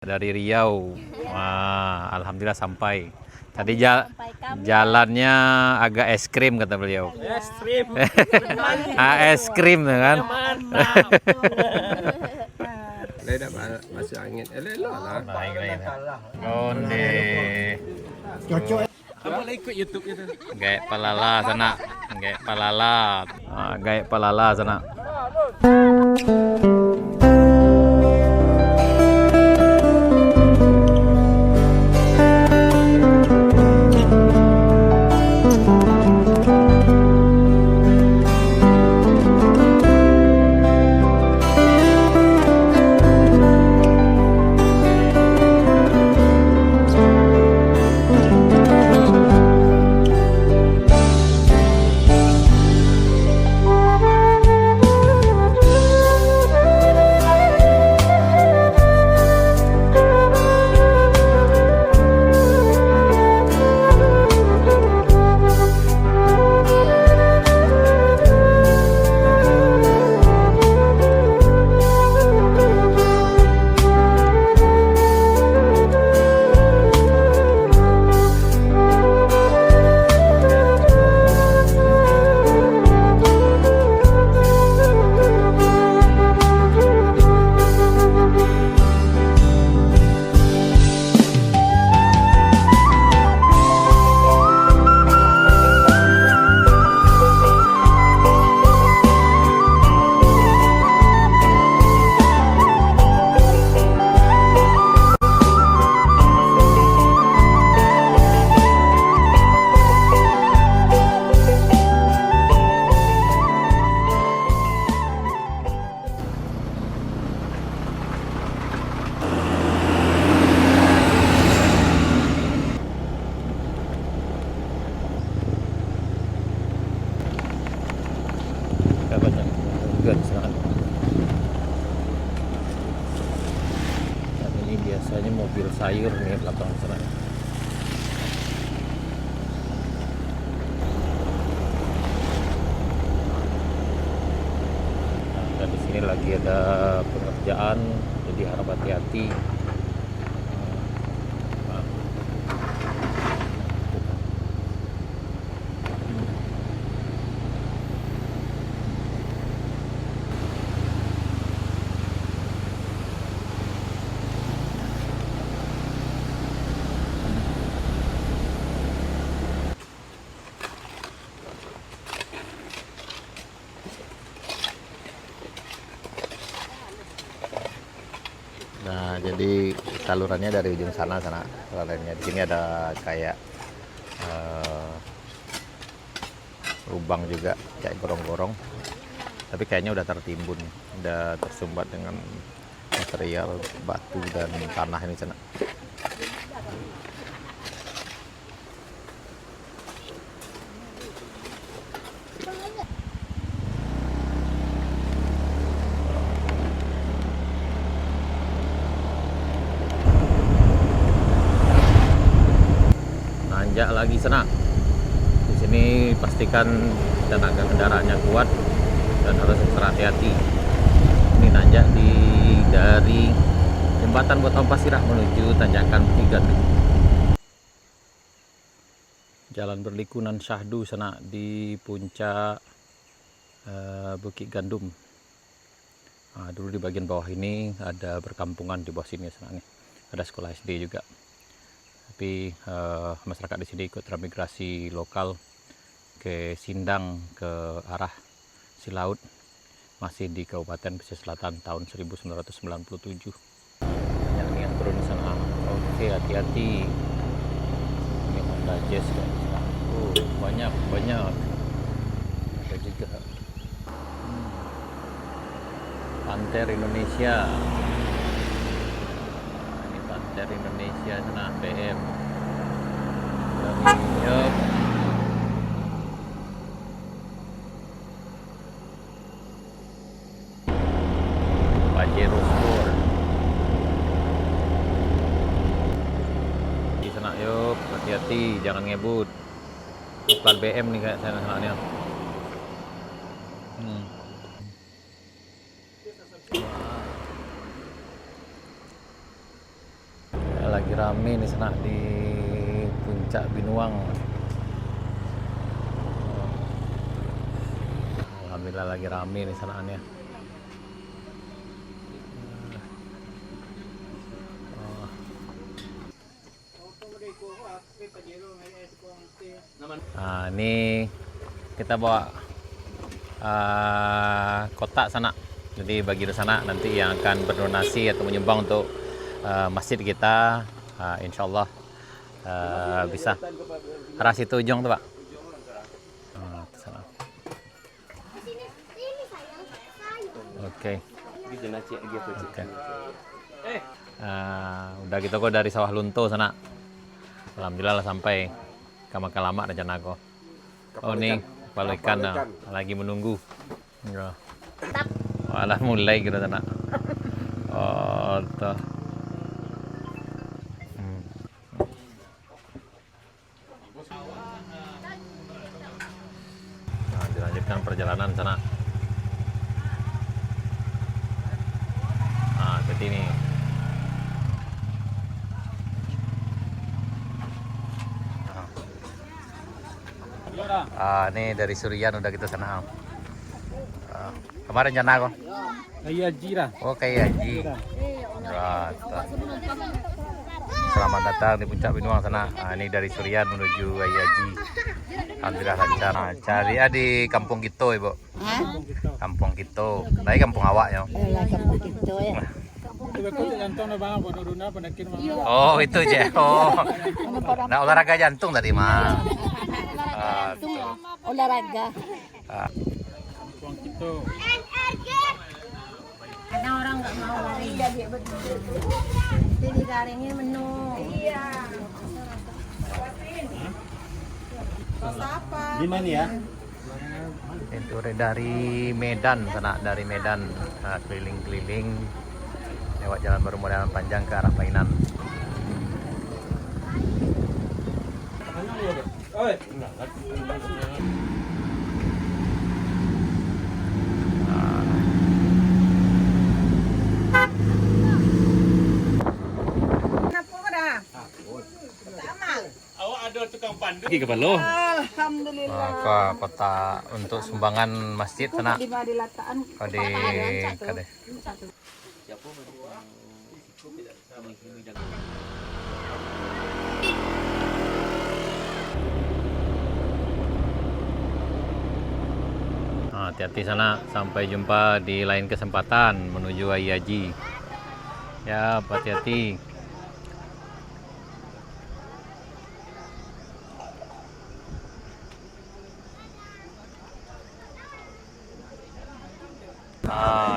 Dari Riau. Wah, alhamdulillah sampai. Tadi jalannya agak es krim kata beliau. Es krim. Es krim kan. Mantap. Leda masuk angin. Elok lah. Baik. Onde. Cocok. Apa boleh ikut YouTube itu? Gaek palala sana. Gaek palala. Gaek palala sana. Banyak juga di sana. Dan ini biasanya mobil sayur nih belakang sana. Dan di sini lagi ada pengerjaan, jadi harap hati-hati. Nah, jadi salurannya dari ujung sana salurannya. Di sini ada kayak lubang juga, kayak gorong-gorong. Tapi kayaknya udah tertimbun, udah tersumbat dengan material batu dan tanah ini sana. Nanjak lagi sana. Di sini pastikan tenaga kendaraannya kuat dan harus ekstra hati-hati. Ini nanjak dari jembatan Potong Pasirah menuju tanjakan Bukit Gandum. Jalan berlikunan syahdu sana di puncak Bukit Gandum. Nah, dulu di bagian bawah ini ada perkampungan di bawah sini sana nih. Ada sekolah SD juga. Tapi masyarakat di sini ikut transmigrasi lokal ke Sindang ke arah Silaut, masih di Kabupaten Pesisir Selatan tahun 1997. Banyak yang turun di sana. Oke, hati-hati. Ini Honda Jazz ya. Banyak. Ada juga Panther Indonesia. Dari Indonesia sana BM. Yup. Pajero Sport. Di sana yuk, hati-hati, jangan ngebut. Bukan BM nih kayak sana-sananya. lagi rame nih sana di puncak Binuang. Alhamdulillah lagi rame nih sanaannya. Nah, ini kita bawa kotak sana. Jadi bagi di sana nanti yang akan berdonasi atau menyumbang untuk masjid kita, insya Allah bisa. Arah situ ujung tuh Pak. Sana. Oke. Oke. Udah gitu kok dari Sawah Lunto sana. Alhamdulillah lah sampai makan lama rencana aku. Oh nih kepala ikan lagi menunggu. Ya. Walah mulai gitu sana. Oh tuh. Nah, dilanjutkan perjalanan sana. Nah, seperti ini. Ini dari Surian udah kita sana. Kemarin rencana kok? Kayak Haji lah. Oh kayak Haji. Selamat datang di Puncak Binuang sana. Ini dari Surian menuju Haji. Alhamdulillah lancar. Cari di Kampung Kito Ibu. Kampung Kito. Tadi kampung awak ya. Kampung Kito ya. Oh itu aja. Oh. Nah olahraga jantung tadi mah. Olahraga. Ada orang nggak mau lari jadi betul. Jadi garingnya menu. Iya. Di mana ya? Itu dari Medan sana, dari Medan keliling-keliling lewat jalan baru modern panjang ke arah Mainan. Pergi ke Palo. Alhamdulillah. Kota untuk sumbangan masjid sana. Di Madilataan. Kade. Hati-hati sana, sampai jumpa di lain kesempatan menuju Haji. Ya, hati-hati.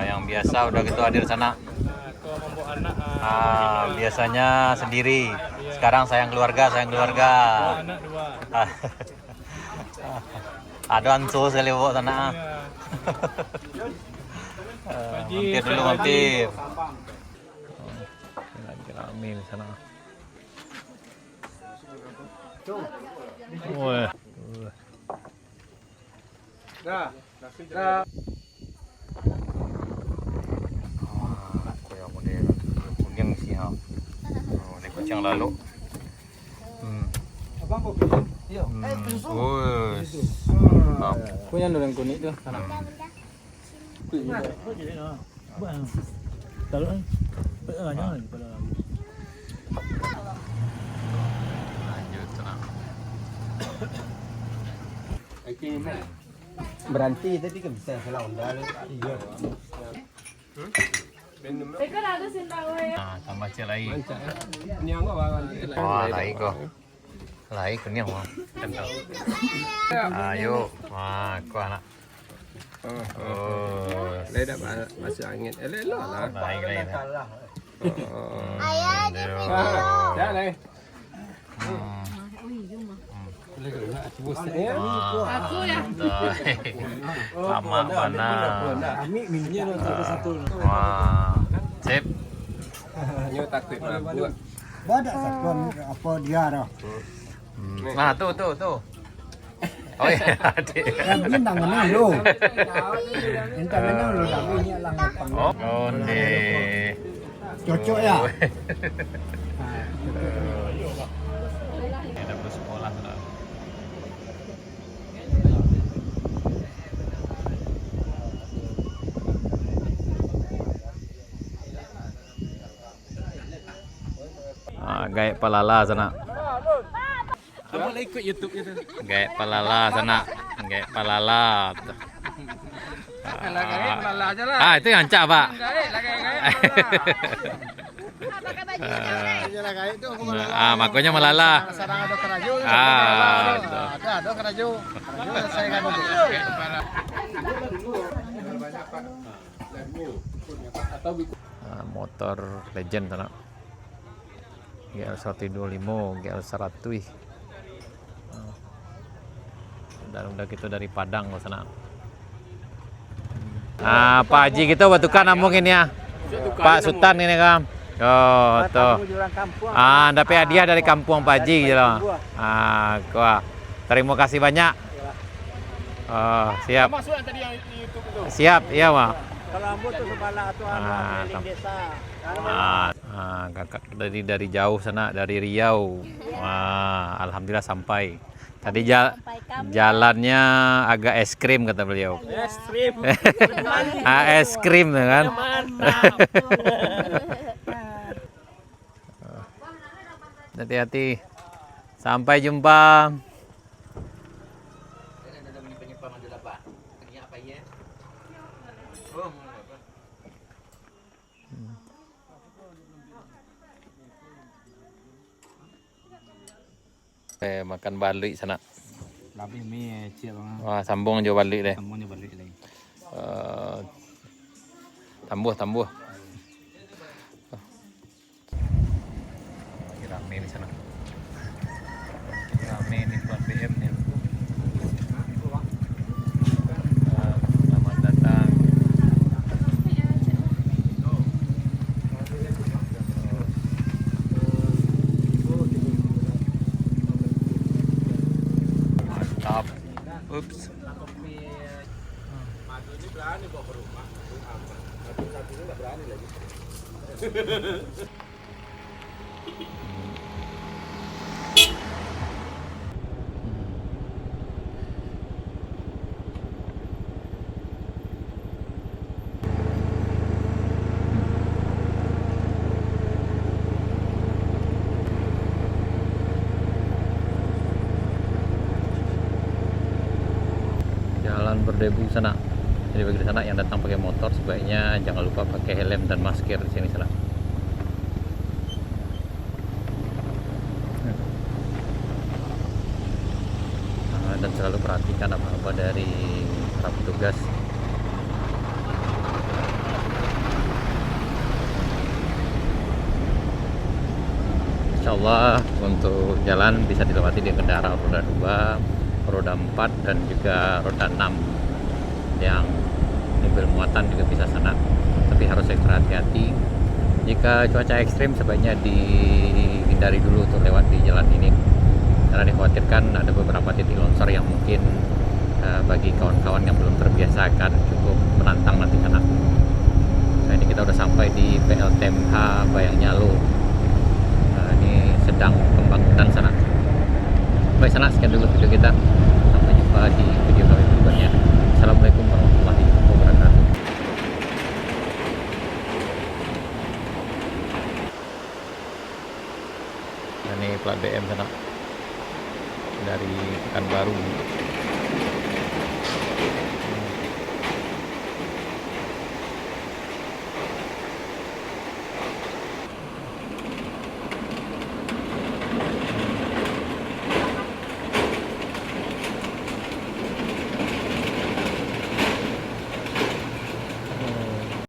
Yang biasa udah gitu hadir sana. Biasanya sendiri. Sekarang sayang keluarga. Ada ancu sekali bawa sana. Mampir dulu mampir. Lagi rame di sana. Wah. Kuning sih ha. Ini kucing lalu. Abang kok pilih? Iya. Punya orang kuning tuh. Lanjut sana. Berhenti tadi kan bisa salah onda. Iya. Tambah celai. Ini enggak banget. Wah, lai kok. Lai kuning wah. Ayo, wah, kok anak. Lai dah masuk angin. Elok lah. Lai. Ayah di Dah lai. Aku ya. Sama mana? Ami minumnya satu. Wah, sip. Nyo takut buat. Ada satuan apa dia dah. Nah, tuh. Oh iya, adik. Yang bintang menang lo. Bintang menang lo tapi ini lang pang. Oh, onde. Cocok ya. Ini ada bus sekolah sana. Gaek palala sana. Kamu lah ikut YouTube itu. Gaek palala sana. Gaek palala. Lah gaek lala aja lah. Itu yang ancak, Pak. Gaek lah gaek. Pakai baju hijau nih. Lah kayak itu aku Makanya melala. sarang ada keraju. Betul. Ada keraju. Keraju saya kan dulu. Motor legend sana. GL 125, GL 100. Dan udah gitu dari Padang ke sana. Pak Haji gitu batukan namung ini ya. Pak Sultan ini kan. Oh, tuh. Dapat hadiah dari kampung Pak Haji gitu loh. Wah. Terima kasih banyak. Oh, siap. Masuk yang tadi yang di YouTube itu. Siap, iya, Pak. Kalau ambo tuh kepala atau keliling desa. Kakak dari jauh sana, dari Riau. Wah, alhamdulillah sampai. Tadi jalannya agak es krim kata beliau. Es krim. Es krim kan. Hati-hati. Sampai jumpa. Makan balik sana. Tapi mi siap bang. Wah, sambung aja balik deh. Semuanya balik lagi. Tambuh. Lagi rame di sana. Lagi rame nih plat BM nih. Selamat datang. Mantap. Ups. Jalan berdebu sana. Jadi bagi di sana yang datang pakai motor sebaiknya jangan lupa pakai helm dan masker di sini sana. Dan selalu perhatikan apa-apa dari para petugas. Insya Allah untuk jalan bisa dilewati dengan kendaraan roda 2, roda 4 dan juga roda 6 yang mobil muatan juga bisa sana, tapi harus ekstra hati-hati. Jika cuaca ekstrim sebaiknya dihindari dulu untuk lewat di jalan ini karena dikhawatirkan ada beberapa titik longsor yang mungkin bagi kawan-kawan yang belum terbiasa akan cukup menantang nanti sana. Nah, ini kita udah sampai di PLTMH Bayangnyalo. Ini sedang pembangunan sana. Baik sana, sekian dulu video kita. Sampai jumpa di video kami berikutnya. Assalamualaikum warahmatullahi wabarakatuh. Ini plat BM sana dari Pekanbaru.